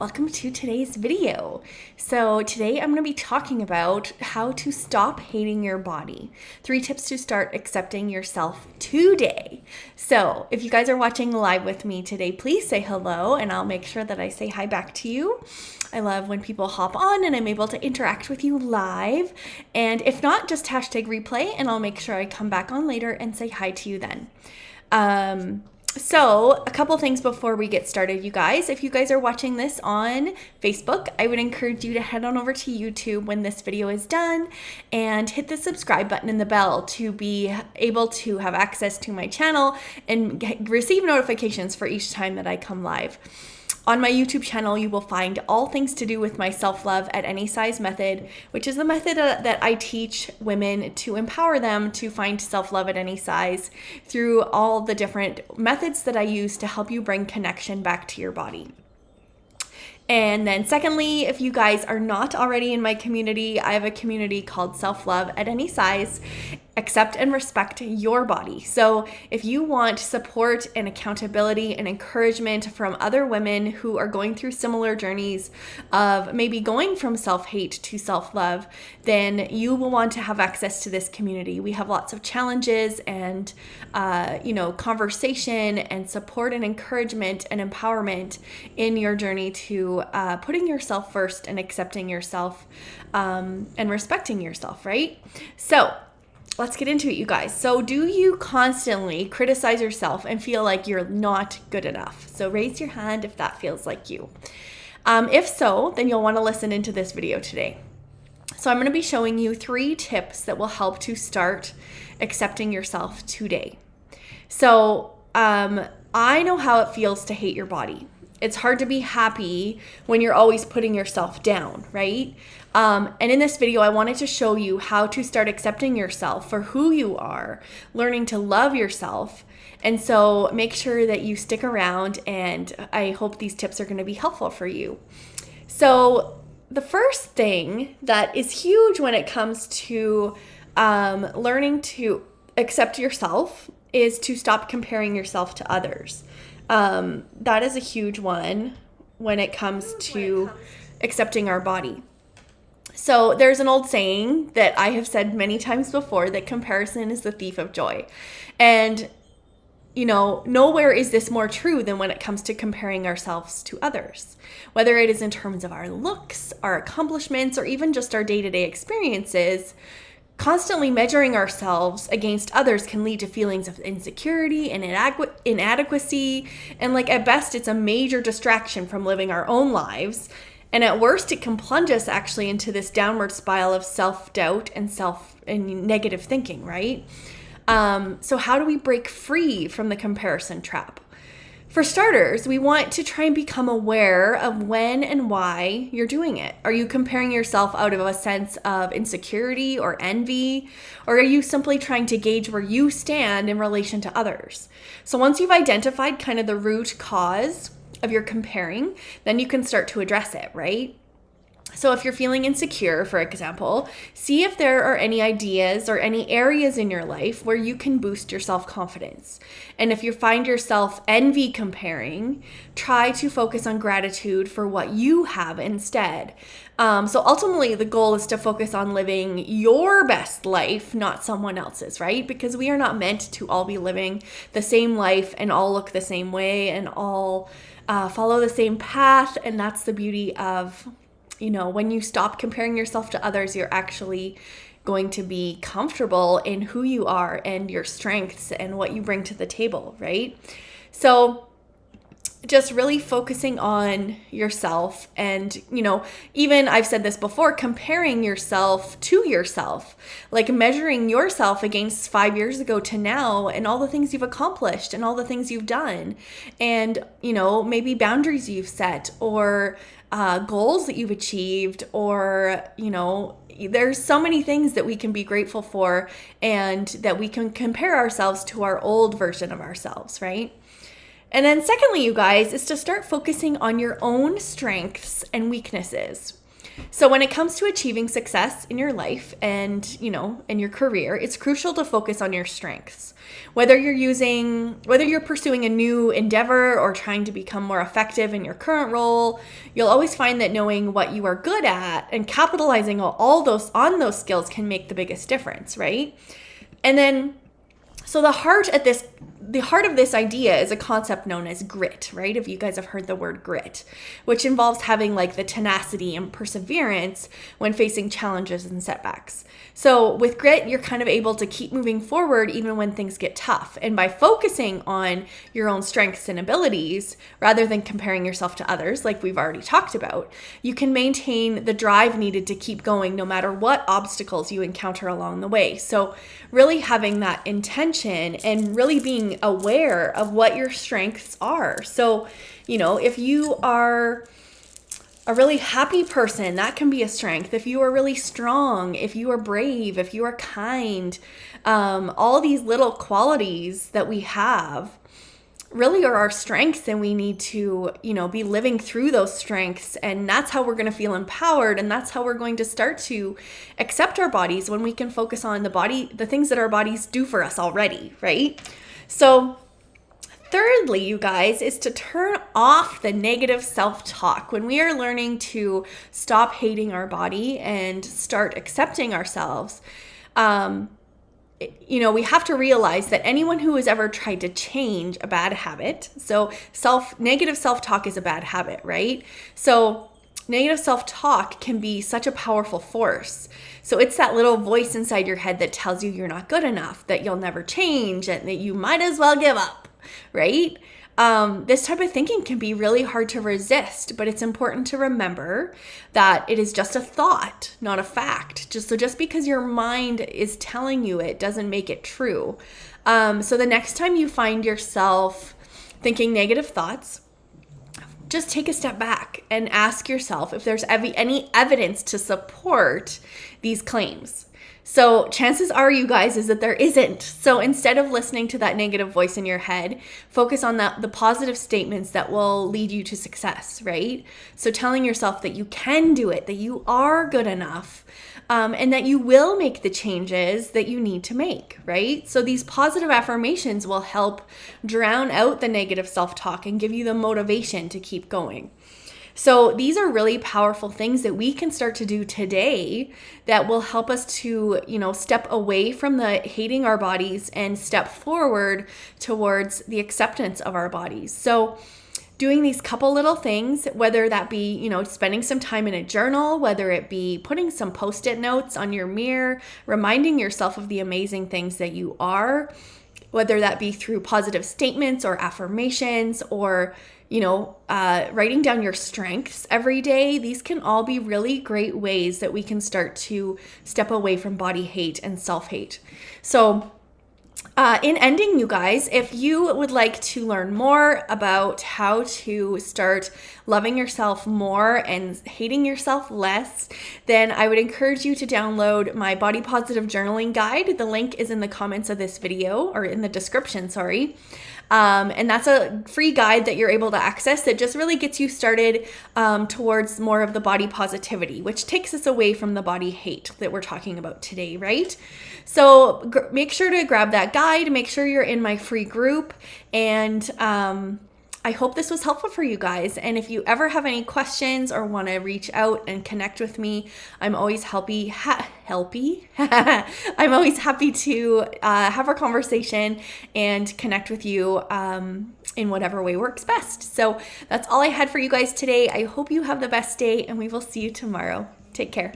welcome to today's video. So today I'm going to be talking about how to stop hating your body. 3 tips to start accepting yourself today. So if you guys are watching live with me today, please say hello and I'll make sure that I say hi back to you. I love when people hop on and I'm able to interact with you live. And if not, just hashtag replay and I'll make sure I come back on later and say hi to you then. So a couple things before we get started, you guys. If you guys are watching this on Facebook, I would encourage you to head on over to YouTube when this video is done and hit the subscribe button and the bell to be able to have access to my channel and receive notifications for each time that I come live. On my YouTube channel, you will find all things to do with my self-love at any size method, which is the method that I teach women to empower them to find self-love at any size through all the different methods that I use to help you bring connection back to your body. And then secondly, if you guys are not already in my community, I have a community called SelfLove at any size. Accept and respect your body. So if you want support and accountability and encouragement from other women who are going through similar journeys of maybe going from self-hate to self-love, then you will want to have access to this community. We have lots of challenges and conversation and support and encouragement and empowerment in your journey to putting yourself first and accepting yourself and respecting yourself, right? So let's get into it, you guys. So do you constantly criticize yourself and feel like you're not good enough? So raise your hand if that feels like you. If so, then you'll want to listen into this video today. So I'm going to be showing you 3 tips that will help to start accepting yourself today. So I know how it feels to hate your body. It's hard to be happy when you're always putting yourself down, right? And in this video, I wanted to show you how to start accepting yourself for who you are, learning to love yourself. And so make sure that you stick around, and I hope these tips are going to be helpful for you. So the first thing that is huge when it comes to learning to accept yourself is to stop comparing yourself to others. That is a huge one when it comes to accepting our body. So there's an old saying that I have said many times before, that comparison is the thief of joy. And, nowhere is this more true than when it comes to comparing ourselves to others. Whether it is in terms of our looks, our accomplishments, or even just our day-to-day experiences, constantly measuring ourselves against others can lead to feelings of insecurity and inadequacy. And at best, it's a major distraction from living our own lives. And at worst, it can plunge us actually into this downward spiral of self-doubt and negative thinking, right? So how do we break free from the comparison trap? For starters, we want to try and become aware of when and why you're doing it. Are you comparing yourself out of a sense of insecurity or envy? Or are you simply trying to gauge where you stand in relation to others? So once you've identified kind of the root cause of your comparing, then you can start to address it, right? So if you're feeling insecure, for example, see if there are any ideas or any areas in your life where you can boost your self-confidence. And if you find yourself envy comparing, try to focus on gratitude for what you have instead. So ultimately, the goal is to focus on living your best life, not someone else's, right? Because we are not meant to all be living the same life and all look the same way and all follow the same path. And that's the beauty of when you stop comparing yourself to others, you're actually going to be comfortable in who you are and your strengths and what you bring to the table, right? So just really focusing on yourself and, even I've said this before, comparing yourself to yourself, like measuring yourself against 5 years ago to now and all the things you've accomplished and all the things you've done and, maybe boundaries you've set or goals that you've achieved or, there's so many things that we can be grateful for and that we can compare ourselves to our old version of ourselves, right? And then secondly, you guys, is to start focusing on your own strengths and weaknesses. So when it comes to achieving success in your life and, in your career, it's crucial to focus on your strengths. Whether you're pursuing a new endeavor or trying to become more effective in your current role, you'll always find that knowing what you are good at and capitalizing on those skills can make the biggest difference, right? And then, so the heart of this idea is a concept known as grit, right? If you guys have heard the word grit, which involves having like the tenacity and perseverance when facing challenges and setbacks. So with grit, you're kind of able to keep moving forward even when things get tough. And by focusing on your own strengths and abilities, rather than comparing yourself to others, like we've already talked about, you can maintain the drive needed to keep going no matter what obstacles you encounter along the way. So really having that intention and really being aware of what your strengths are. So, if you are a really happy person, that can be a strength. If you are really strong, if you are brave, if you are kind, all these little qualities that we have really are our strengths, and we need to, be living through those strengths. And that's how we're going to feel empowered. And that's how we're going to start to accept our bodies, when we can focus on the things that our bodies do for us already, right? So thirdly, you guys, is to turn off the negative self-talk. When we are learning to stop hating our body and start accepting ourselves, we have to realize that anyone who has ever tried to change a bad habit, so negative self-talk is a bad habit, right? So negative self-talk can be such a powerful force. So it's that little voice inside your head that tells you you're not good enough, that you'll never change, and that you might as well give up, right? This type of thinking can be really hard to resist, but it's important to remember that it is just a thought, not a fact. Just because your mind is telling you it doesn't make it true. So the next time you find yourself thinking negative thoughts, just take a step back and ask yourself if there's any evidence to support these claims. So chances are, you guys, is that there isn't. So instead of listening to that negative voice in your head, focus on the positive statements that will lead you to success, right? So telling yourself that you can do it, that you are good enough, and that you will make the changes that you need to make, right? So these positive affirmations will help drown out the negative self-talk and give you the motivation to keep going. So these are really powerful things that we can start to do today that will help us to, step away from the hating our bodies and step forward towards the acceptance of our bodies. So doing these couple little things, whether that be, spending some time in a journal, whether it be putting some Post-it notes on your mirror, reminding yourself of the amazing things that you are, whether that be through positive statements or affirmations or writing down your strengths every day. These can all be really great ways that we can start to step away from body hate and self-hate. So in ending, you guys, if you would like to learn more about how to start loving yourself more and hating yourself less, then I would encourage you to download my body positive journaling guide. The link is in the comments of this video, or in the description, sorry. And that's a free guide that you're able to access that just really gets you started towards more of the body positivity, which takes us away from the body hate that we're talking about today, right? So make sure to grab that guide, make sure you're in my free group, and I hope this was helpful for you guys. And if you ever have any questions or want to reach out and connect with me, I'm always I'm always happy to have a conversation and connect with you in whatever way works best. So that's all I had for you guys today. I hope you have the best day, and we will see you tomorrow. Take care.